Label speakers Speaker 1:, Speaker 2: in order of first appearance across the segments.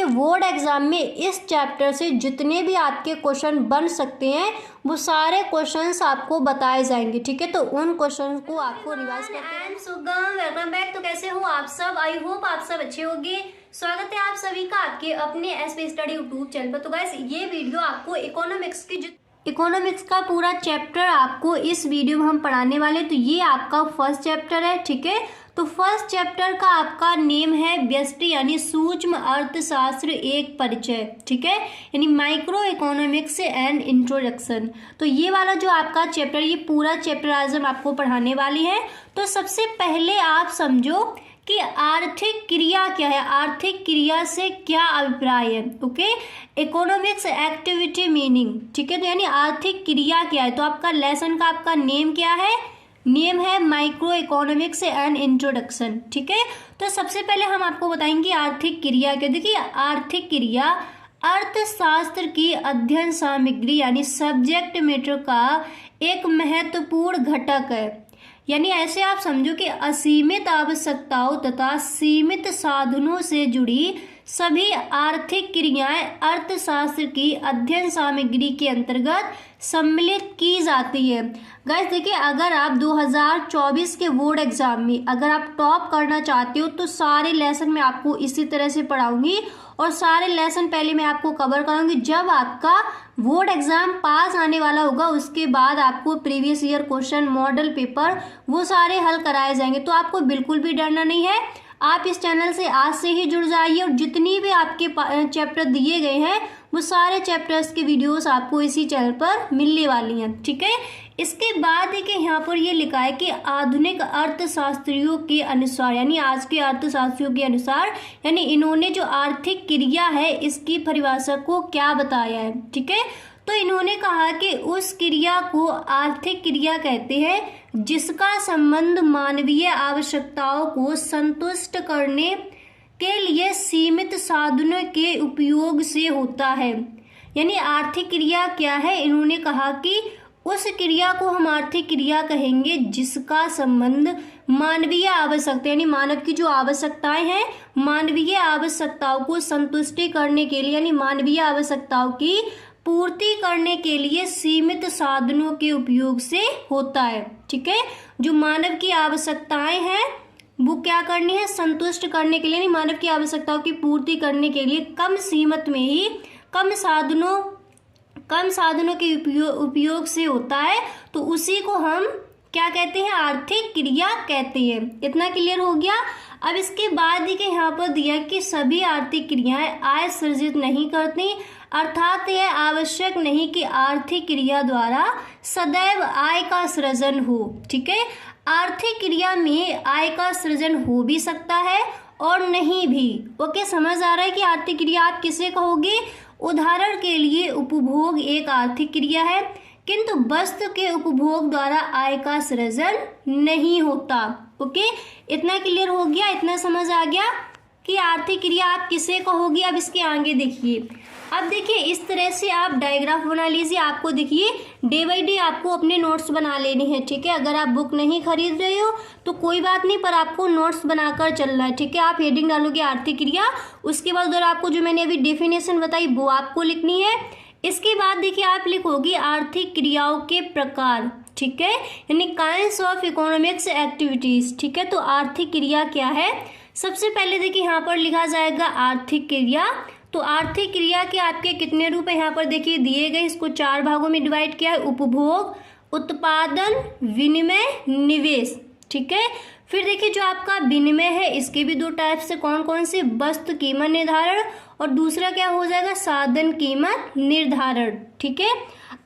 Speaker 1: Board exam में इस chapter से जितने भी आपके क्वेश्चन बन सकते हैं वो सारे क्वेश्चंस आपको बताए जाएंगे। ठीक है, तो उन क्वेश्चंस को आपको रिवाइज करते हैं। सुगम, वेलकम बैक। तो कैसे हो आप सब? आई होप आप सब अच्छे होंगे। स्वागत है आप सभी का आपके अपने एसपी स्टडी यूट्यूब चैनल पर। तो गाइस, ये वीडियो आपको इकोनॉमिक्स का पूरा चैप्टर आपको इस वीडियो में हम पढ़ाने वाले। तो ये आपका फर्स्ट चैप्टर है। ठीक है, तो फर्स्ट चैप्टर का आपका नेम है व्यष्टि यानी सूक्ष्म अर्थशास्त्र एक परिचय। ठीक है, यानी माइक्रो इकोनॉमिक्स एंड इंट्रोडक्शन। तो ये वाला जो आपका चैप्टर, ये पूरा चैप्टर आज हम आपको पढ़ाने वाली है। तो सबसे पहले आप समझो कि आर्थिक क्रिया क्या है, आर्थिक क्रिया से क्या अभिप्राय है। Okay, economics activity meaning. ठीक है, तो यानी आर्थिक क्रिया क्या है। तो आपका लेसन का आपका नेम क्या है? नेम है माइक्रो इकोनॉमिक्स एंड इंट्रोडक्शन। ठीक है, तो सबसे पहले हम आपको बताएंगे आर्थिक क्रिया क्या। देखिए, आर्थिक क्रिया अर्थशास्त्र की अध्ययन सामग्री यानी सब्जेक्ट मैटर का एक महत्वपूर्ण घटक है। यानी ऐसे आप समझो कि असीमित आवश्यकताओं तथा सीमित साधनों से जुड़ी सभी आर्थिक क्रियाएं अर्थशास्त्र की अध्ययन सामग्री के अंतर्गत सम्मिलित की जाती है। गाइस देखिए, अगर आप 2024 के बोर्ड एग्जाम में अगर आप टॉप करना चाहते हो तो सारे लेसन मैं आपको इसी तरह से पढ़ाऊंगी और सारे लेसन पहले मैं आपको कवर कराऊंगी। जब आपका बोर्ड एग्जाम पास आने वाला होगा उसके बाद आपको previous year question, model paper वो सारे हल कराए जाएंगे। तो आपको बिल्कुल भी डरना नहीं है। आप इस चैनल से आज से ही जुड़ जाइए और जितनी भी आपके चैप्टर दिए गए हैं वो सारे चैप्टर्स के वीडियोस आपको इसी चैनल पर मिलने वाली हैं। ठीक है, इसके बाद देखिए यहाँ पर ये लिखा है कि आधुनिक अर्थशास्त्रियों के अनुसार, यानी आज के अर्थशास्त्रियों के अनुसार, यानी इन्होंने जो आर्थिक क्रिया है इसकी परिभाषा को क्या बताया है। ठीक है, तो इन्होंने कहा कि उस क्रिया को आर्थिक क्रिया कहते हैं जिसका संबंध मानवीय आवश्यकताओं को संतुष्ट करने के लिए सीमित साधनों के उपयोग से होता है। यानी आर्थिक क्रिया क्या है? इन्होंने कहा कि उस क्रिया को हम आर्थिक क्रिया कहेंगे जिसका संबंध मानवीय आवश्यकता यानी मानव की जो आवश्यकताएं हैं, मानवीय आवश्यकताओं को संतुष्टि करने के लिए यानी मानवीय आवश्यकताओं की पूर्ति करने के लिए सीमित साधनों के उपयोग से होता है। ठीक है, जो मानव की आवश्यकताएं हैं वो क्या करनी है? संतुष्ट करने के लिए, नहीं मानव की आवश्यकताओं की पूर्ति करने के लिए कम सीमत में ही कम साधनों के उपयोग से होता है। तो उसी को हम क्या कहते हैं? आर्थिक क्रिया कहते हैं। इतना क्लियर हो गया। अब इसके बाद देखिए यहाँ पर दिया कि सभी आर्थिक क्रियाएं आय सृजित नहीं करती, अर्थात यह आवश्यक नहीं कि आर्थिक क्रिया द्वारा सदैव आय का सृजन हो। ठीक है, आर्थिक क्रिया में आय का सृजन हो भी सकता है और नहीं भी। ओके, समझ आ रहा है कि आर्थिक क्रिया आप किसे कहोगे? उदाहरण के लिए उपभोग एक आर्थिक क्रिया है किंतु वस्तु के उपभोग द्वारा आय का सृजन नहीं होता। ओके, इतना क्लियर हो गया, इतना समझ आ गया कि आर्थिक क्रिया आप किसे कहोगे। अब इसके आगे देखिए, अब देखिए इस तरह से आप डायग्राफ बना लीजिए। आपको देखिए डे बाई डे आपको अपने नोट्स बना लेने हैं। ठीक है, अगर आप बुक नहीं खरीद रहे हो तो कोई बात नहीं, पर आपको नोट्स बनाकर चलना है। ठीक है, आप हेडिंग डालोगे आर्थिक क्रिया, उसके बाद उधर आपको जो मैंने अभी डेफिनेशन बताई वो आपको लिखनी है। इसके बाद देखिए आप लिखोगे आर्थिक क्रियाओं के प्रकार। ठीक है, यानी काइंड्स ऑफ इकोनॉमिक्स एक्टिविटीज। ठीक है, तो आर्थिक क्रिया क्या है? सबसे पहले देखिए यहाँ पर लिखा जाएगा आर्थिक क्रिया। तो आर्थिक क्रिया के आपके कितने रूप है यहाँ पर देखिए दिए गए। इसको 4 भागों में डिवाइड किया है: उपभोग, उत्पादन, विनिमय, निवेश। ठीक है, फिर देखिए जो आपका विनिमय है इसके भी 2 टाइप से, कौन कौन से? वस्तु कीमत निर्धारण और दूसरा क्या हो जाएगा? साधन कीमत निर्धारण। ठीक है,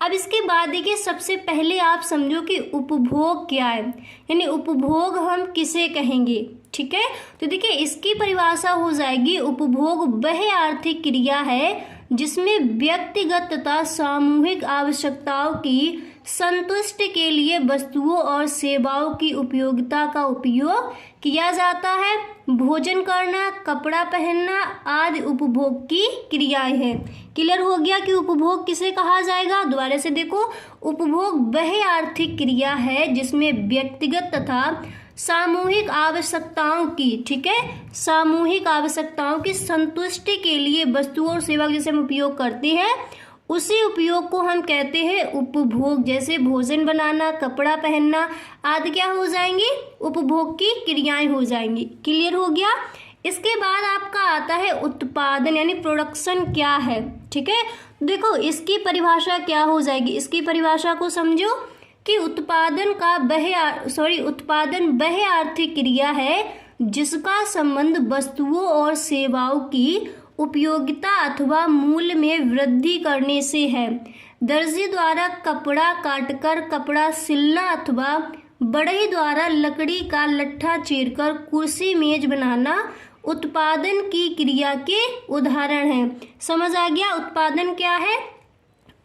Speaker 1: अब इसके बाद देखिए सबसे पहले आप समझो कि उपभोग क्या है, यानी उपभोग हम किसे कहेंगे। ठीक है, तो देखिए इसकी परिभाषा हो जाएगी उपभोग वह आर्थिक क्रिया है जिसमें व्यक्तिगत तथा सामूहिक आवश्यकताओं की संतुष्टि के लिए वस्तुओं और सेवाओं की उपयोगिता का उपयोग किया जाता है। भोजन करना, कपड़ा पहनना आदि उपभोग की क्रियाएं हैं। क्लियर हो गया कि उपभोग किसे कहा जाएगा? दोबारा से देखो, उपभोग वह आर्थिक क्रिया है जिसमें व्यक्तिगत तथा सामूहिक आवश्यकताओं की, ठीक है, सामूहिक आवश्यकताओं की संतुष्टि के लिए वस्तुओं और सेवा जैसे हम उपयोग करते हैं, उसी उपयोग को हम कहते हैं उपभोग। जैसे भोजन बनाना, कपड़ा पहनना आदि क्या हो जाएंगी, उपभोग की क्रियाएं हो जाएंगी। क्लियर हो गया। इसके बाद आपका आता है उत्पादन यानी प्रोडक्शन क्या है, ठीक है। देखो इसकी परिभाषा क्या हो जाएगी, इसकी परिभाषा को समझो कि उत्पादन वह आर्थिक क्रिया है जिसका संबंध वस्तुओं और सेवाओं की उपयोगिता अथवा मूल्य में वृद्धि करने से है। दर्जी द्वारा कपड़ा काटकर कपड़ा सिलना अथवा बढ़ई द्वारा लकड़ी का लट्ठा चीरकर कुर्सी मेज बनाना उत्पादन की क्रिया के उदाहरण हैं। समझ आ गया उत्पादन क्या है।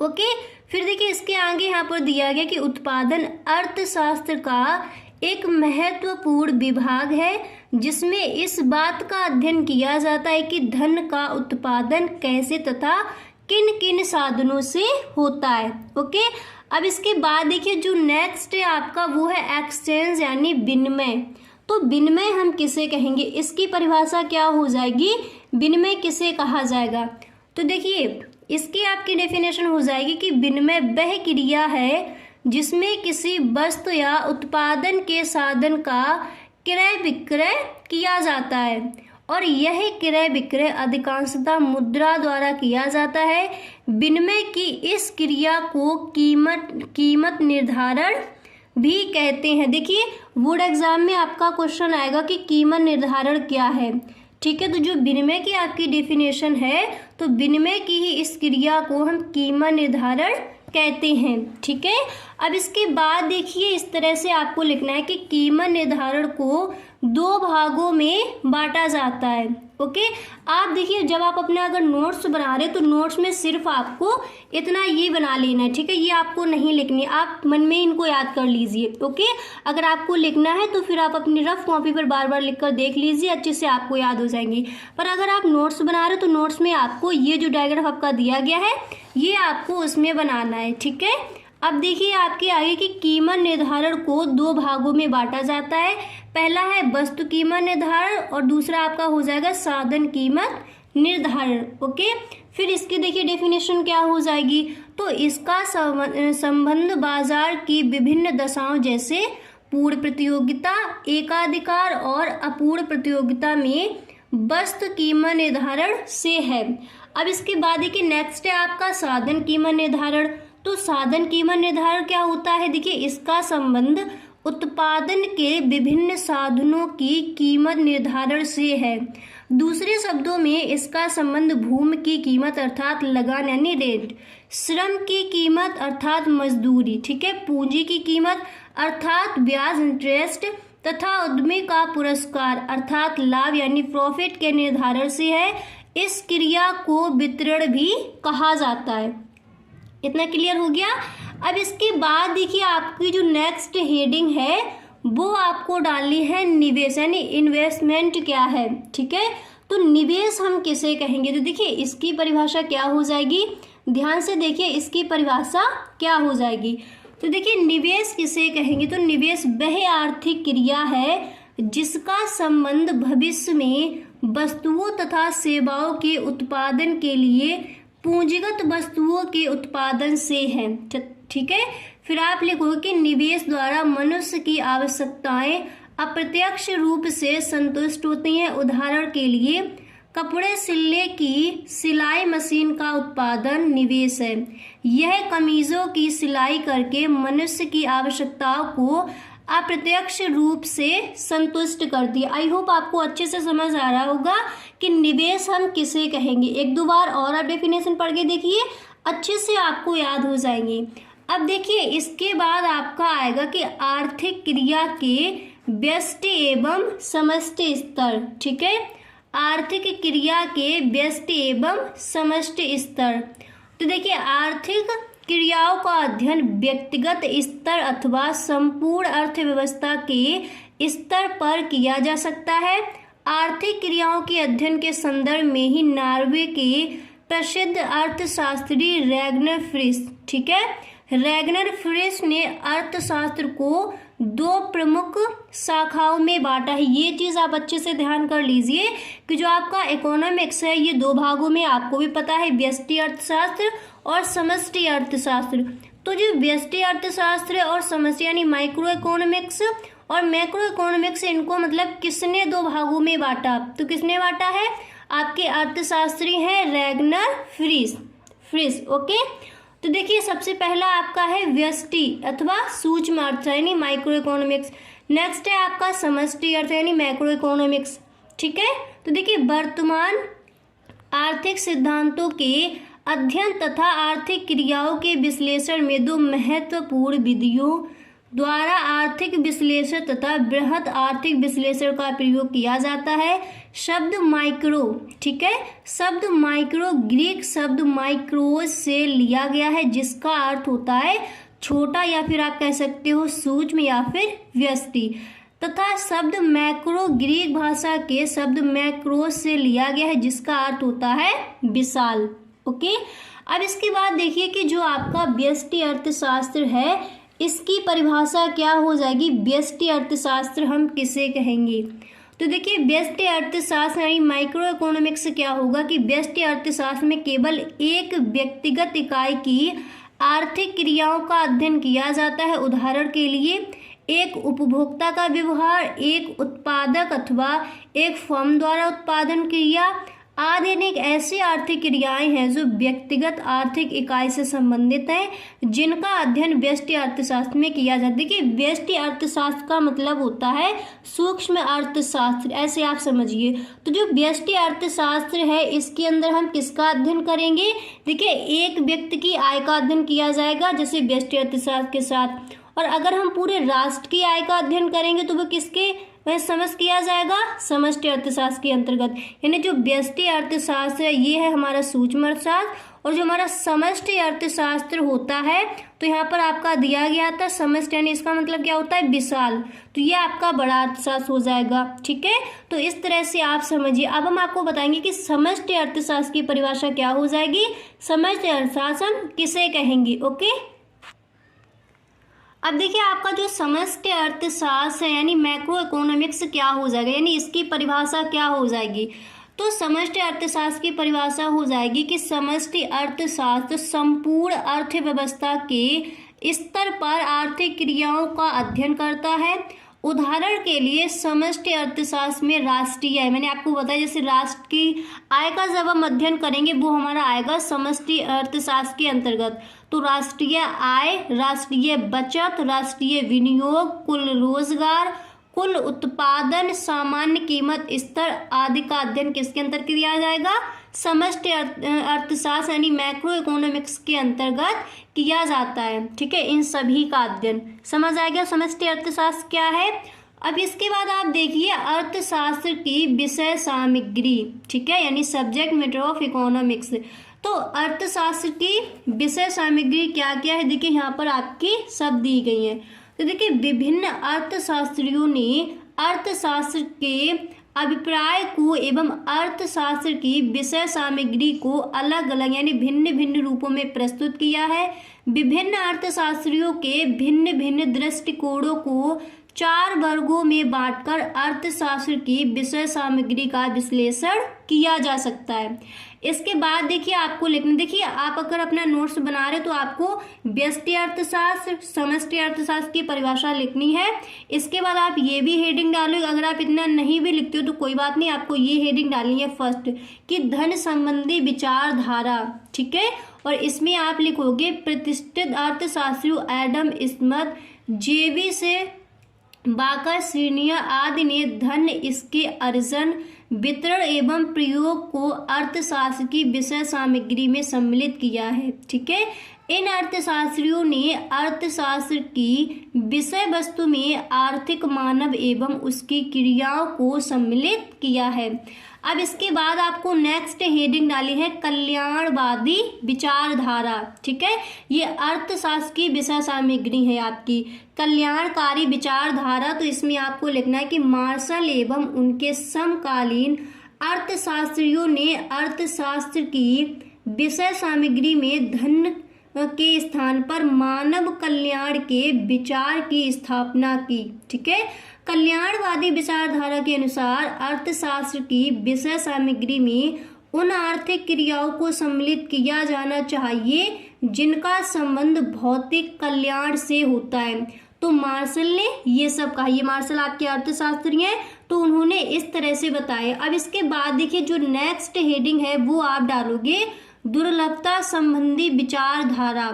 Speaker 1: ओके, फिर देखिए इसके आगे यहाँ पर दिया गया कि उत्पादन अर्थशास्त्र का एक महत्वपूर्ण विभाग है जिसमें इस बात का अध्ययन किया जाता है कि धन का उत्पादन कैसे तथा किन किन साधनों से होता है। ओके, अब इसके बाद देखिए जो नेक्स्ट है आपका वो है एक्सचेंज यानी विनिमय। तो विनिमय हम किसे कहेंगे, इसकी परिभाषा क्या हो जाएगी, विनिमय किसे कहा जाएगा। तो देखिए इसकी आपकी डेफिनेशन हो जाएगी कि विनिमय वह क्रिया है जिसमें किसी वस्तु या उत्पादन के साधन का क्रय विक्रय किया जाता है और यह क्रय विक्रय अधिकांशतः मुद्रा द्वारा किया जाता है। विनिमय की इस क्रिया को कीमत निर्धारण भी कहते हैं। देखिए बोर्ड एग्जाम में आपका क्वेश्चन आएगा कि कीमत निर्धारण क्या है, ठीक है। तो जो विनिमय की आपकी डेफिनेशन है तो विनिमय की ही इस क्रिया को हम कीमत निर्धारण कहते हैं, ठीक है। अब इसके बाद देखिए इस तरह से आपको लिखना है कि कीमत निर्धारण को दो भागों में बांटा जाता है। ओके, आप देखिए जब आप अपना अगर नोट्स बना रहे तो नोट्स में सिर्फ आपको इतना ये बना लेना है, ठीक है। ये आपको नहीं लिखनी, आप मन में इनको याद कर लीजिए। ओके, अगर आपको लिखना है तो फिर आप अपनी रफ कॉपी पर बार बार लिख कर देख लीजिए, अच्छे से आपको याद हो जाएंगी। पर अगर आप नोट्स बना रहे हो तो नोट्स में आपको ये जो डायग्राफ आपका दिया गया है ये आपको उसमें बनाना है, ठीक है। अब देखिए आपके आगे की कीमत निर्धारण को दो भागों में बांटा जाता है। पहला है वस्तु कीमत निर्धारण और दूसरा आपका हो जाएगा साधन कीमत निर्धारण। ओके, फिर इसकी देखिए डेफिनेशन क्या हो जाएगी, तो इसका संबंध बाजार की विभिन्न दशाओं जैसे पूर्ण प्रतियोगिता, एकाधिकार और अपूर्ण प्रतियोगिता में वस्तु कीमत निर्धारण से है। अब इसके बाद देखिए नेक्स्ट है आपका साधन कीमत निर्धारण। तो साधन कीमत निर्धारण क्या होता है, देखिए इसका संबंध उत्पादन के विभिन्न साधनों की कीमत निर्धारण से है। दूसरे शब्दों में इसका संबंध भूमि की कीमत अर्थात लगान यानी रेट, श्रम की कीमत अर्थात मजदूरी, ठीक है, पूंजी की कीमत अर्थात ब्याज इंटरेस्ट तथा उद्यमी का पुरस्कार अर्थात लाभ यानी प्रॉफिट के निर्धारण से है। इस क्रिया को वितरण भी कहा जाता है। इतना क्लियर हो गया। अब इसके बाद देखिए आपकी जो नेक्स्ट हेडिंग है वो आपको डालनी है निवेश यानी इन्वेस्टमेंट क्या है, ठीक है। तो निवेश हम किसे कहेंगे, तो देखिए इसकी परिभाषा क्या हो जाएगी, ध्यान से देखिए इसकी परिभाषा क्या हो जाएगी। तो देखिए निवेश किसे कहेंगे, तो निवेश वह आर्थिक क्रिया है जिसका संबंध भविष्य में वस्तुओं तथा सेवाओं के उत्पादन के लिए पूंजीगत वस्तुओं के उत्पादन से है, ठीक है। फिर आप लिखोगे कि निवेश द्वारा मनुष्य की आवश्यकताएं अप्रत्यक्ष रूप से संतुष्ट होती हैं। उदाहरण के लिए कपड़े सिलने की सिलाई मशीन का उत्पादन निवेश है। यह कमीजों की सिलाई करके मनुष्य की आवश्यकताओं को अप्रत्यक्ष रूप से संतुष्ट करती है। आई होप आपको अच्छे से समझ आ रहा होगा कि निवेश हम किसे कहेंगे। एक दो बार और आप डेफिनेशन पढ़ के देखिए, अच्छे से आपको याद हो जाएंगे। अब देखिए इसके बाद आपका आएगा कि आर्थिक क्रिया के व्यष्टि एवं समष्टि स्तर, ठीक है, आर्थिक क्रिया के व्यष्टि एवं समष्टि स्तर। तो देखिए आर्थिक क्रियाओं का अध्ययन व्यक्तिगत स्तर अथवा संपूर्ण अर्थव्यवस्था के स्तर पर किया जा सकता है। आर्थिक क्रियाओं के अध्ययन के संदर्भ में ही नॉर्वे के प्रसिद्ध अर्थशास्त्री रैग्नर फ्रिश, ठीक है, रैगनर फ्रिश ने अर्थशास्त्र को दो प्रमुख शाखाओं में बांटा है। ये चीज़ आप अच्छे से ध्यान कर लीजिए कि जो आपका इकोनॉमिक्स है ये दो भागों में, आपको भी पता है, व्यष्टि अर्थशास्त्र और समष्टि अर्थशास्त्र। तो जो व्यष्टि अर्थशास्त्र और समष्टि यानी माइक्रो इकोनॉमिक्स और मैक्रो इकोनॉमिक्स, इनको मतलब किसने दो भागों में बांटा? तो किसने बांटा है? आपके अर्थशास्त्री हैं रैगनर फ्रिश। ओके, तो देखिए सबसे पहला आपका है व्यष्टि अथवा सूक्ष्म अर्थ यानी माइक्रो इकोनॉमिक्स। नेक्स्ट है आपका समष्टि अर्थ यानी मैक्रो इकोनॉमिक्स। ठीक है, तो देखिए वर्तमान आर्थिक सिद्धांतों के अध्ययन तथा आर्थिक क्रियाओं के विश्लेषण में दो महत्वपूर्ण विधियों द्वारा आर्थिक विश्लेषण तथा बृहद आर्थिक विश्लेषण का प्रयोग किया जाता है। शब्द माइक्रो, ठीक है, शब्द माइक्रो ग्रीक शब्द माइक्रोस से लिया गया है, जिसका अर्थ होता है छोटा या फिर आप कह सकते हो सूक्ष्म या फिर व्यष्टि, तथा शब्द मैक्रो ग्रीक भाषा के शब्द मैक्रोस से लिया गया है, जिसका अर्थ होता है विशाल। ओके, अब इसके बाद देखिए कि जो आपका व्यष्टि अर्थशास्त्र है इसकी परिभाषा क्या हो जाएगी? व्यष्टि अर्थशास्त्र हम किसे कहेंगे? तो देखिए व्यष्टि अर्थशास्त्र यानी माइक्रो इकोनॉमिक्स क्या होगा कि व्यष्टि अर्थशास्त्र में केवल एक व्यक्तिगत इकाई की आर्थिक क्रियाओं का अध्ययन किया जाता है। उदाहरण के लिए एक उपभोक्ता का व्यवहार, एक उत्पादक अथवा एक फर्म द्वारा उत्पादन क्रिया आदि अनेक ऐसी आर्थिक क्रियाएं हैं जो व्यक्तिगत आर्थिक इकाई से संबंधित हैं, जिनका अध्ययन व्यष्टि अर्थशास्त्र में किया जाता है। देखिए व्यष्टि अर्थशास्त्र का मतलब होता है सूक्ष्म अर्थशास्त्र, ऐसे आप समझिए। तो जो व्यष्टि अर्थशास्त्र है इसके अंदर हम किसका अध्ययन करेंगे? देखिए एक व्यक्ति की आय का अध्ययन किया जाएगा जैसे व्यष्टि अर्थशास्त्र के साथ, और अगर हम पूरे राष्ट्र की आय का अध्ययन करेंगे तो वो किसके वह समझ किया जाएगा? समष्टि अर्थशास्त्र के अंतर्गत। यानी जो व्यष्टि अर्थशास्त्र है ये है हमारा सूक्ष्म अर्थशास्त्र, और जो हमारा समष्टि अर्थशास्त्र होता है तो यहाँ पर आपका दिया गया था समष्टि यानी इसका मतलब क्या होता है? विशाल। तो ये आपका बड़ा अर्थशास्त्र हो जाएगा। ठीक है, तो इस तरह से आप समझिए। अब हम आपको बताएंगे कि समष्टि अर्थशास्त्र की परिभाषा क्या हो जाएगी। समष्टि अर्थशास्त्र हम किसे कहेंगे? ओके, अब देखिए आपका जो समष्टि अर्थशास्त्र है यानी मैक्रो इकोनॉमिक्स क्या हो जाएगा, यानी इसकी परिभाषा क्या हो जाएगी? तो समष्टि अर्थशास्त्र की परिभाषा हो जाएगी कि समष्टि अर्थशास्त्र संपूर्ण अर्थव्यवस्था के स्तर पर आर्थिक क्रियाओं का अध्ययन करता है। उदाहरण के लिए समष्टि अर्थशास्त्र में राष्ट्रीय आय, मैंने आपको बताया जैसे राष्ट्र की आय का जब हम अध्ययन करेंगे वो हमारा आएगा समष्टि अर्थशास्त्र के अंतर्गत। तो राष्ट्रीय आय, राष्ट्रीय बचत, राष्ट्रीय विनियोग, कुल रोजगार, कुल उत्पादन, सामान्य कीमत स्तर आदि का अध्ययन किसके अंतर्गत किया जाएगा? समष्टि अर्थशास्त्र यानी मैक्रो इकोनॉमिक्स के अंतर्गत किया जाता है। ठीक है, इन सभी का अध्ययन समझ आ गया समष्टि अर्थशास्त्र क्या है। अब इसके बाद आप देखिए अर्थशास्त्र की विषय सामग्री, ठीक है, यानी सब्जेक्ट मैटर ऑफ इकोनॉमिक्स। तो अर्थशास्त्र की विषय सामग्री क्या क्या है? देखिए यहाँ पर आपकी सब दी गई है। तो देखिए विभिन्न अर्थशास्त्रियों ने अर्थशास्त्र के अभिप्राय को एवं अर्थशास्त्र की विषय सामग्री को अलग अलग यानी भिन्न भिन्न रूपों में प्रस्तुत किया है। विभिन्न अर्थशास्त्रियों के भिन्न भिन्न दृष्टिकोणों को 4 वर्गों में बांटकर अर्थशास्त्र की विषय सामग्री का विश्लेषण किया जा सकता है। इसके बाद देखिए आपको लिखना, देखिए आप अगर अपना नोट्स बना रहे तो आपको व्यष्टि अर्थशास्त्र, समष्टि अर्थशास्त्र की परिभाषा लिखनी है। इसके बाद आप ये भी हेडिंग डालोगे, अगर आप इतना नहीं भी लिखते हो तो कोई बात नहीं, आपको ये हेडिंग डालनी है फर्स्ट कि धन संबंधी विचारधारा। ठीक है, और इसमें आप लिखोगे प्रतिष्ठित अर्थशास्त्री एडम स्मिथ, जेवी से बाकर, श्रीनिया आदि ने धन, इसके अर्जन, वितरण एवं प्रयोग को अर्थशास्त्र की विषय सामग्री में सम्मिलित किया है। ठीक है, इन अर्थशास्त्रियों ने अर्थशास्त्र की विषय वस्तु में आर्थिक मानव एवं उसकी क्रियाओं को सम्मिलित किया है। अब इसके बाद आपको नेक्स्ट हेडिंग डाली है कल्याणवादी विचारधारा। ठीक है, ये अर्थशास्त्र की विषय सामग्री है आपकी कल्याणकारी विचारधारा। तो इसमें आपको लिखना है कि मार्शल एवं उनके समकालीन अर्थशास्त्रियों ने अर्थशास्त्र की विषय सामग्री में धन के स्थान पर मानव कल्याण के विचार की स्थापना की। ठीक है, कल्याणवादी विचारधारा के अनुसार अर्थशास्त्र की विषय सामग्री में उन आर्थिक क्रियाओं को सम्मिलित किया जाना चाहिए जिनका संबंध भौतिक कल्याण से होता है। तो मार्शल ने ये सब कहा, ये मार्शल आपके अर्थशास्त्री हैं, तो उन्होंने इस तरह से बताया। अब इसके बाद देखिए जो नेक्स्ट हेडिंग है वो आप डालोगे दुर्लभता संबंधी विचारधारा।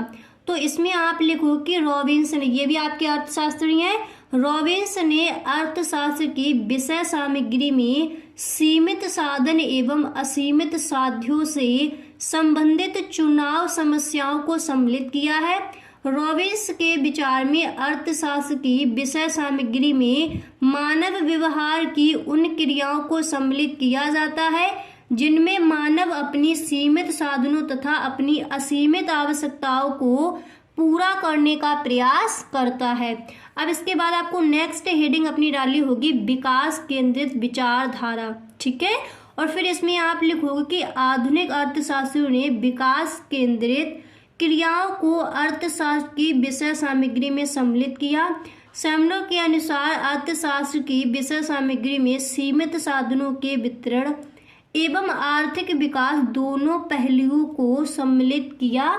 Speaker 1: तो इसमें आप लिखो कि रॉबिन्स ने, ये भी आपके अर्थशास्त्री हैं, रॉबिन्स ने अर्थशास्त्र की विषय सामग्री में सीमित साधन एवं असीमित साध्यों से संबंधित चुनाव समस्याओं को सम्मिलित किया है। रॉबिन्स के विचार में अर्थशास्त्र की विषय सामग्री में मानव व्यवहार की उन क्रियाओं को सम्मिलित किया जाता है जिनमें मानव अपनी सीमित साधनों तथा अपनी असीमित आवश्यकताओं को पूरा करने का प्रयास करता है। अब इसके बाद आपको नेक्स्ट हेडिंग अपनी डाली होगी विकास केंद्रित विचारधारा। ठीक है, और फिर इसमें आप लिखोगे कि आधुनिक अर्थशास्त्रियों ने विकास केंद्रित क्रियाओं को अर्थशास्त्र की विषय सामग्री में सम्मिलित किया। सैमनो के अनुसार अर्थशास्त्र की विषय सामग्री में सीमित साधनों के वितरण एवं आर्थिक विकास दोनों पहलुओं को सम्मिलित किया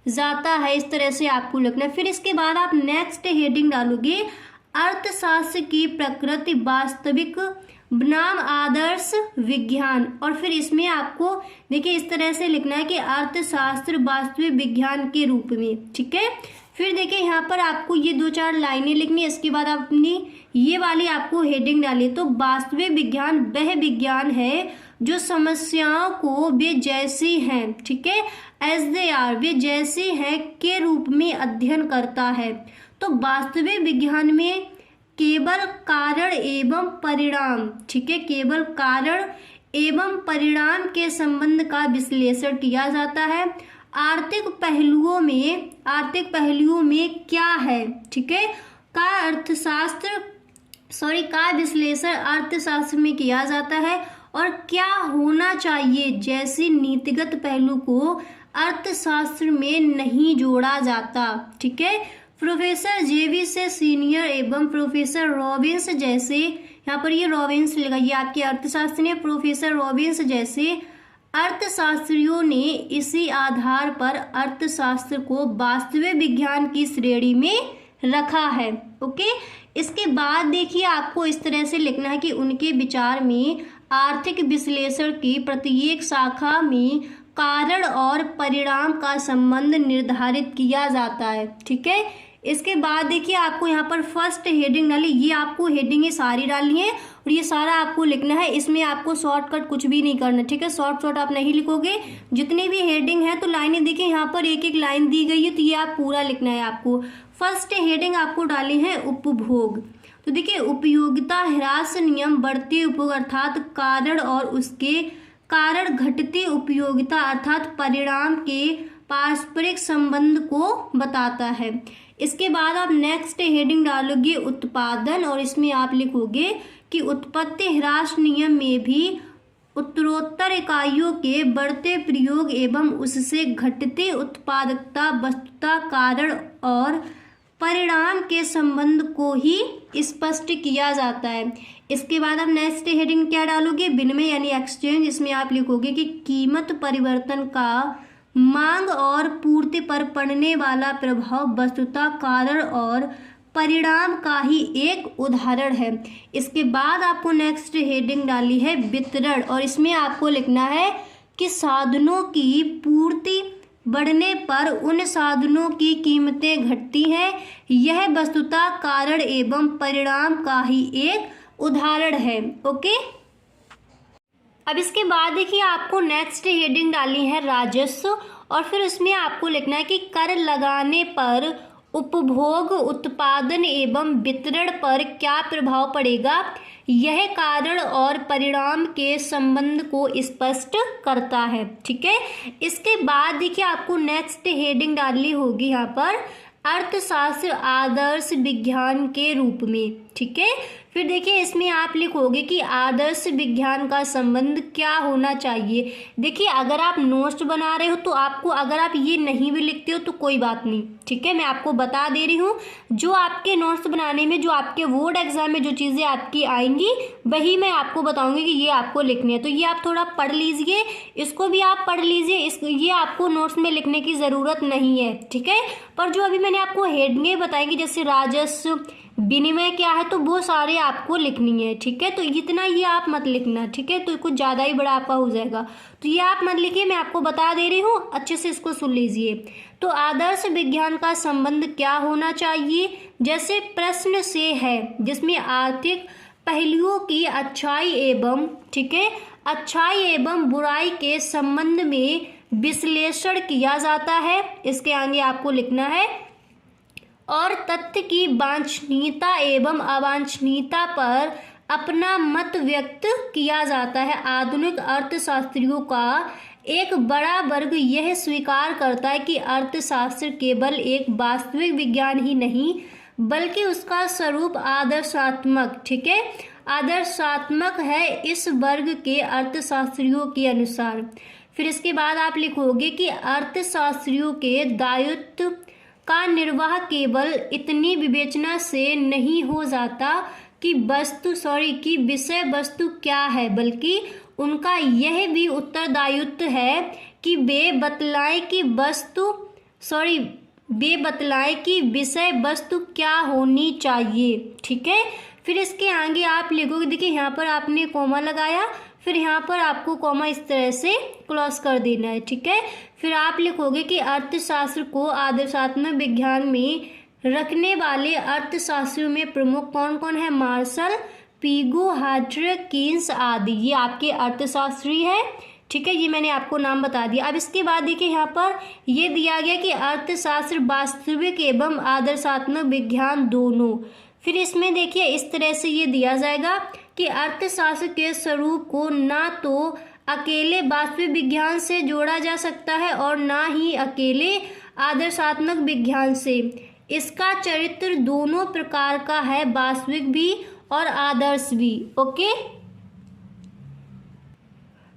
Speaker 1: जाता है। इस तरह से आपको लिखना है। फिर इसके बाद आप नेक्स्ट हेडिंग डालोगे अर्थशास्त्र की प्रकृति वास्तविक बनाम आदर्श विज्ञान। और फिर इसमें आपको देखिए इस तरह से लिखना है कि अर्थशास्त्र वास्तविक विज्ञान के रूप में। ठीक है, फिर देखिए यहाँ पर आपको ये 2-4 लाइनें लिखनी है। इसके बाद आप अपनी ये वाली आपको हेडिंग डाली। तो वास्तविक विज्ञान वह विज्ञान है जो समस्याओं को वे जैसी हैं, ठीक है, एज दे आर, वे जैसी हैं के रूप में अध्ययन करता है। तो वास्तविक विज्ञान में केवल कारण एवं परिणाम, ठीक है, केवल कारण एवं परिणाम के संबंध का विश्लेषण किया जाता है। आर्थिक पहलुओं में क्या है, ठीक है, का विश्लेषण अर्थशास्त्र में किया जाता है और क्या होना चाहिए जैसी नीतिगत पहलू को अर्थशास्त्र में नहीं जोड़ा जाता। ठीक है, प्रोफेसर जेवी से सीनियर एवं प्रोफेसर रॉबिन्स जैसे, यहाँ पर ये रॉबिन्स लगाइए आपके अर्थशास्त्र ने, प्रोफेसर रॉबिन्स जैसे अर्थशास्त्रियों ने इसी आधार पर अर्थशास्त्र को वास्तविक विज्ञान की श्रेणी में रखा है। ओके, इसके बाद देखिए आपको इस तरह से लिखना है कि उनके विचार में आर्थिक विश्लेषण की प्रत्येक शाखा में कारण और परिणाम का संबंध निर्धारित किया जाता है। ठीक है, इसके बाद देखिए आपको यहाँ पर फर्स्ट हेडिंग डाली, ये आपको हेडिंग सारी डालनी है और ये सारा आपको लिखना है। इसमें आपको शॉर्टकट कुछ भी नहीं करना। ठीक है, शॉर्ट आप नहीं लिखोगे। जितनी भी हेडिंग है तो लाइनें देखिए यहाँ पर एक एक लाइन दी गई है, तो ये आप पूरा लिखना है आपको। फर्स्ट हेडिंग आपको डाली है उपभोग। तो देखिए उपयोगिता ह्रास नियम बढ़ते उपभोग अर्थात कारण और उसके कारण घटती उपयोगिता अर्थात परिणाम के पारस्परिक संबंध को बताता है। इसके बाद आप नेक्स्ट हेडिंग डालोगे उत्पादन और इसमें आप लिखोगे कि उत्पत्ति ह्रास नियम में भी उत्तरोत्तर इकाइयों के बढ़ते प्रयोग एवं उससे घटती उत्पादकता वस्तुतः कारण और परिणाम के संबंध को ही स्पष्ट किया जाता है। इसके बाद आप नेक्स्ट हेडिंग क्या डालोगे, विनिमय यानी एक्सचेंज। इसमें आप लिखोगे कि कीमत परिवर्तन का मांग और पूर्ति पर पड़ने वाला प्रभाव वस्तुतः कारण और परिणाम का ही एक उदाहरण है। इसके बाद आपको नेक्स्ट हेडिंग डाली है वितरण और इसमें आपको लिखना है कि साधनों की पूर्ति बढ़ने पर उन साधनों की कीमतें घटती हैं। यह वस्तुतः कारण एवं परिणाम का ही एक उदाहरण है। ओके, अब इसके बाद देखिए आपको नेक्स्ट हेडिंग डाली है राजस्व और फिर उसमें आपको लिखना है कि कर लगाने पर उपभोग उत्पादन एवं वितरण पर क्या प्रभाव पड़ेगा। यह कारण और परिणाम के संबंध को स्पष्ट करता है। ठीक है, इसके बाद देखिए आपको नेक्स्ट हेडिंग डालनी होगी यहाँ पर अर्थशास्त्र आदर्श विज्ञान के रूप में। ठीक है, फिर देखिए इसमें आप लिखोगे कि आदर्श विज्ञान का संबंध क्या होना चाहिए। देखिए अगर आप नोट्स बना रहे हो तो आपको, अगर आप ये नहीं भी लिखते हो तो कोई बात नहीं, ठीक है। मैं आपको बता दे रही हूँ, जो आपके नोट्स बनाने में, जो आपके बोर्ड एग्जाम में जो चीज़ें आपकी आएंगी वही मैं आपको बताऊंगी कि ये आपको लिखनी है। तो ये आप थोड़ा पढ़ लीजिए, इसको भी आप पढ़ लीजिए, ये आपको नोट्स में लिखने की ज़रूरत नहीं है, ठीक है। पर जो अभी मैंने आपको हेडिंगें बताएंगी, जैसे राजस्व, विनिमय क्या है, तो वो सारे आपको लिखनी है, ठीक है। तो इतना ये आप मत लिखना, ठीक है, तो कुछ ज़्यादा ही बड़ा आपका हो जाएगा, तो ये आप मत लिखिए, मैं आपको बता दे रही हूँ, अच्छे से इसको सुन लीजिए। तो आदर्श विज्ञान का संबंध क्या होना चाहिए, जैसे प्रश्न से है, जिसमें आर्थिक पहलुओं की अच्छाई एवं, ठीक है, अच्छाई एवं बुराई के संबंध में विश्लेषण किया जाता है। इसके आगे आपको लिखना है, और तथ्य की वांछनीयता एवं अवांछनीयता पर अपना मत व्यक्त किया जाता है। आधुनिक अर्थशास्त्रियों का एक बड़ा वर्ग यह स्वीकार करता है कि अर्थशास्त्र केवल एक वास्तविक विज्ञान ही नहीं, बल्कि उसका स्वरूप आदर्शात्मक, ठीक है, आदर्शात्मक है इस वर्ग के अर्थशास्त्रियों के अनुसार। फिर इसके बाद आप लिखोगे कि अर्थशास्त्रियों के दायित्व का निर्वाह केवल इतनी विवेचना से नहीं हो जाता कि विषय वस्तु क्या है, बल्कि उनका यह भी उत्तरदायित्व है कि वे बतलाएं कि विषय वस्तु क्या होनी चाहिए, ठीक है। फिर इसके आगे आप लिखोगे, देखिए यहाँ पर आपने कॉमा लगाया, फिर यहाँ पर आपको कॉमा इस तरह से क्लोज कर देना है, ठीक है। फिर आप लिखोगे कि अर्थशास्त्र को आदर्शात्मक विज्ञान में रखने वाले अर्थशास्त्रियों में प्रमुख कौन कौन है, मार्शल, पीगो, हार्ट्रेक, कीन्स आदि, ये आपके अर्थशास्त्री है, ठीक है। ये मैंने आपको नाम बता दिया। अब इसके बाद देखिए यहाँ पर ये दिया गया कि अर्थशास्त्र वास्तविक एवं आदर्शात्मक विज्ञान दोनों। फिर इसमें देखिए इस तरह से ये दिया जाएगा कि अर्थशास्त्र के स्वरूप को ना तो अकेले वास्तविक विज्ञान से जोड़ा जा सकता है और ना ही अकेले आदर्शात्मक विज्ञान से। इसका चरित्र दोनों प्रकार का है, वास्तविक भी और आदर्श भी, ओके,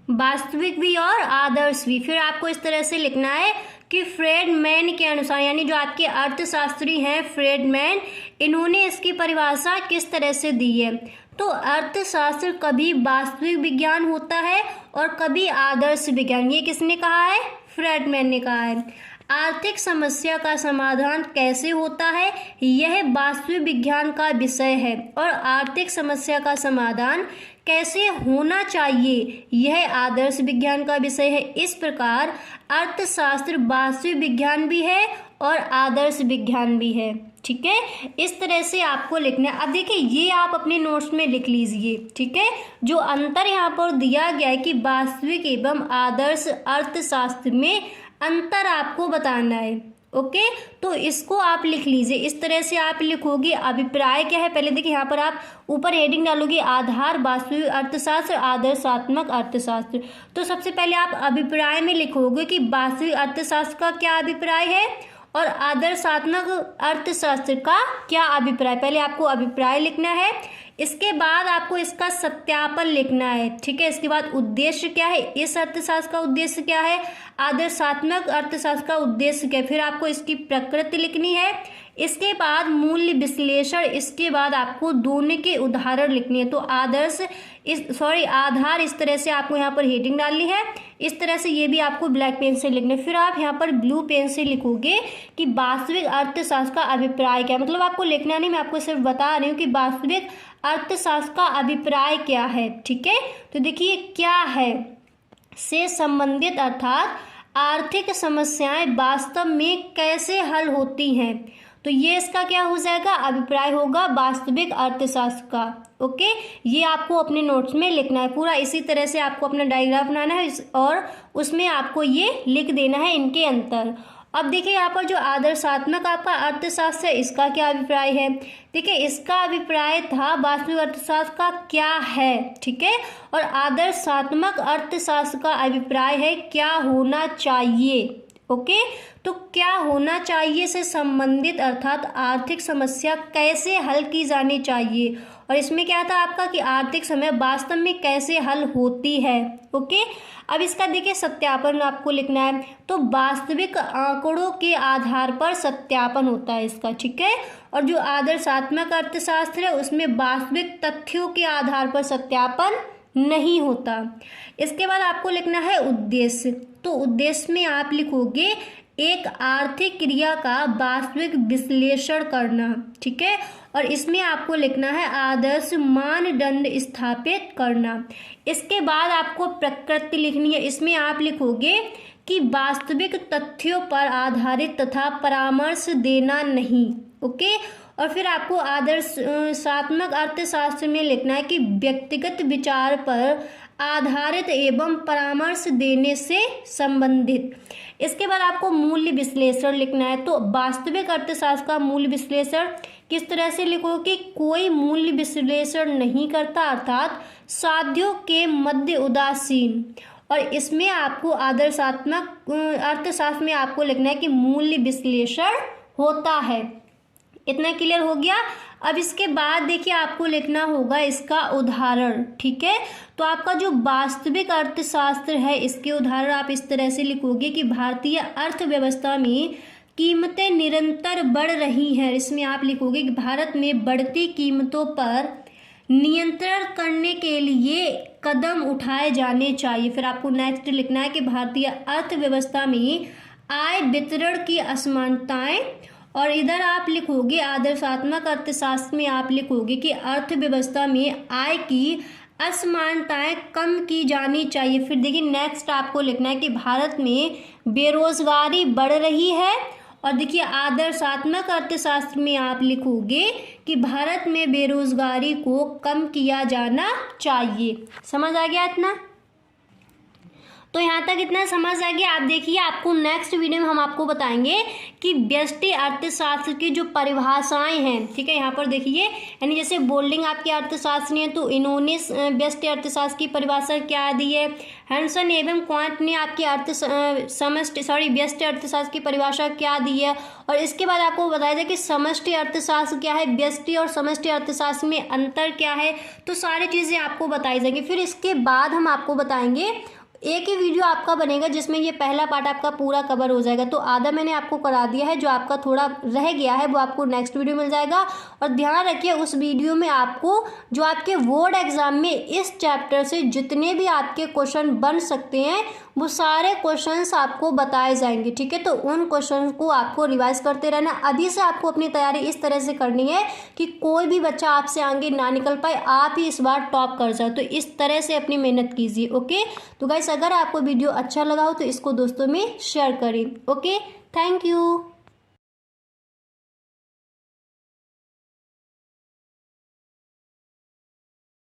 Speaker 1: वास्तविक भी और आदर्श भी। फिर आपको इस तरह से लिखना है कि फ्रेडमैन के अनुसार, यानी जो आपके अर्थशास्त्री हैं फ्रेडमैन, इन्होंने इसकी परिभाषा किस तरह से दी है। तो अर्थशास्त्र कभी वास्तविक विज्ञान होता है और कभी आदर्श विज्ञान। ये किसने कहा है, फ्रेडमैन ने कहा है। आर्थिक समस्या का समाधान कैसे होता है, यह वास्तविक विज्ञान का विषय है, और आर्थिक समस्या का समाधान कैसे होना चाहिए, यह आदर्श विज्ञान का विषय है। इस प्रकार अर्थशास्त्र वास्तविक विज्ञान भी है और आदर्श विज्ञान भी है, ठीक है। इस तरह से आपको लिखना है। अब देखिए ये आप अपने नोट्स में लिख लीजिए, ठीक है। जो अंतर यहाँ पर दिया गया है कि वास्तविक एवं आदर्श अर्थशास्त्र में अंतर आपको बताना है, ओके। तो इसको आप लिख लीजिए, इस तरह से आप लिखोगे। अभिप्राय क्या है, पहले देखिए यहाँ पर आप ऊपर हेडिंग डालोगे, आधार वास्तविक अर्थशास्त्र, आदर्शात्मक अर्थशास्त्र। तो सबसे पहले आप अभिप्राय में लिखोगे कि वास्तविक अर्थशास्त्र का क्या अभिप्राय है और आदर्शात्मक अर्थशास्त्र का क्या अभिप्राय। पहले आपको अभिप्राय लिखना है, इसके बाद आपको इसका सत्यापन लिखना है, ठीक है। इसके बाद उद्देश्य क्या है, इस अर्थशास्त्र का उद्देश्य क्या है, आदर्शात्मक अर्थशास्त्र का उद्देश्य क्या है। फिर आपको इसकी प्रकृति लिखनी है, इसके बाद मूल्य विश्लेषण, इसके बाद आपको दोनों के उदाहरण लिखने हैं। तो आधार इस तरह से आपको यहाँ पर हेडिंग डालनी है, इस तरह से ये भी आपको ब्लैक पेन से लिखना है। फिर आप यहाँ पर ब्लू पेन से लिखोगे कि वास्तविक अर्थशास्त्र का अभिप्राय क्या है। मतलब आपको लिखना नहीं, मैं आपको सिर्फ बता रही हूँ कि वास्तविक अर्थशास्त्र का अभिप्राय क्या है, ठीक है। तो देखिए क्या है से संबंधित, अर्थात आर्थिक समस्याएं वास्तव में कैसे हल होती हैं। तो ये इसका क्या हो जाएगा, अभिप्राय होगा वास्तविक अर्थशास्त्र का, ओके। ये आपको अपने नोट्स में लिखना है पूरा। इसी तरह से आपको अपना डायग्राम बनाना है और उसमें आपको ये लिख देना है इनके अंतर। अब देखिए यहाँ पर जो आदर्शात्मक आपका अर्थशास्त्र है, इसका क्या अभिप्राय है। देखिए इसका अभिप्राय था वास्तविक अर्थशास्त्र का क्या है, ठीक है। और आदर्शात्मक अर्थशास्त्र का अभिप्राय है क्या होना चाहिए, ओके। तो क्या होना चाहिए से संबंधित अर्थात आर्थिक समस्या कैसे हल की जानी चाहिए, और इसमें क्या था आपका कि आर्थिक समस्या वास्तव में कैसे हल होती है। ओके, अब इसका देखिए सत्यापन आपको लिखना है। तो वास्तविक आंकड़ों के आधार पर सत्यापन होता है इसका, ठीक है। और जो आदर्शात्मक अर्थशास्त्र है उसमें वास्तविक तथ्यों के आधार पर सत्यापन नहीं होता। इसके बाद आपको लिखना है उद्देश्य। तो उद्देश्य में आप लिखोगे एक आर्थिक क्रिया का वास्तविक विश्लेषण करना, ठीक है। और इसमें आपको लिखना है आदर्श मानदंड स्थापित करना। इसके बाद आपको प्रकृति लिखनी है। इसमें आप लिखोगे कि वास्तविक तथ्यों पर आधारित तथा परामर्श देना नहीं, ओके। और फिर आपको आदर्शात्मक अर्थशास्त्र में लिखना है कि व्यक्तिगत विचार पर आधारित एवं परामर्श देने से संबंधित। इसके बाद आपको मूल्य विश्लेषण लिखना है। तो वास्तविक अर्थशास्त्र का मूल्य विश्लेषण किस तरह से लिखो कि कोई मूल्य विश्लेषण नहीं करता, अर्थात साध्यों के मध्य उदासीन। और इसमें आपको आदर्शात्मक अर्थशास्त्र में आपको लिखना है कि मूल्य विश्लेषण होता है। इतना क्लियर हो गया। अब इसके बाद देखिए आपको लिखना होगा इसका उदाहरण, ठीक है। तो आपका जो वास्तविक अर्थशास्त्र है इसके उदाहरण आप इस तरह से लिखोगे कि भारतीय अर्थव्यवस्था में कीमतें निरंतर बढ़ रही हैं। इसमें आप लिखोगे कि भारत में बढ़ती कीमतों पर नियंत्रण करने के लिए कदम उठाए जाने चाहिए। फिर आपको नेक्स्ट लिखना है कि भारतीय अर्थव्यवस्था में आय वितरण की असमानताएं, और इधर आप लिखोगे आदर्शात्मक अर्थशास्त्र में आप लिखोगे कि अर्थव्यवस्था में आय की असमानताएं कम की जानी चाहिए। फिर देखिए नेक्स्ट आपको लिखना है कि भारत में बेरोजगारी बढ़ रही है, और देखिए आदर्शात्मक अर्थशास्त्र में आप लिखोगे कि भारत में बेरोजगारी को कम किया जाना चाहिए। समझ आ गया इतना? तो यहाँ तक इतना समझ आ गया। आप देखिए आपको नेक्स्ट वीडियो में हम आपको बताएंगे कि व्यष्टि अर्थशास्त्र की जो परिभाषाएं हैं, ठीक है। यहाँ पर देखिए यानी जैसे बोल्डिंग आपकी अर्थशास्त्री है तो इन्होंने व्यष्टि अर्थशास्त्र की परिभाषा क्या दी है, हैंसन एवं क्वांट ने आपकी व्यष्टि अर्थशास्त्र की परिभाषा क्या दी है। और इसके बाद आपको बताया जाए कि समष्टि अर्थशास्त्र क्या है, व्यष्टि और समष्टि अर्थशास्त्र में अंतर क्या है। तो सारी चीज़ें आपको बताई जाएंगी। फिर इसके बाद हम आपको बताएंगे, एक ही वीडियो आपका बनेगा जिसमें ये पहला पार्ट आपका पूरा कवर हो जाएगा। तो आधा मैंने आपको करा दिया है, जो आपका थोड़ा रह गया है वो आपको नेक्स्ट वीडियो मिल जाएगा। और ध्यान रखिए उस वीडियो में आपको जो आपके बोर्ड एग्जाम में इस चैप्टर से जितने भी आपके क्वेश्चन बन सकते हैं वो सारे क्वेश्चंस आपको बताए जाएंगे, ठीक है। तो उन क्वेश्चन को आपको रिवाइज करते रहना। अभी से आपको अपनी तैयारी इस तरह से करनी है कि कोई भी बच्चा आपसे आगे ना निकल पाए, आप ही इस बार टॉप कर जाओ। तो इस तरह से अपनी मेहनत कीजिए, ओके। तो गाइस अगर आपको वीडियो अच्छा लगा हो तो इसको दोस्तों में शेयर करें, ओके। Thank you.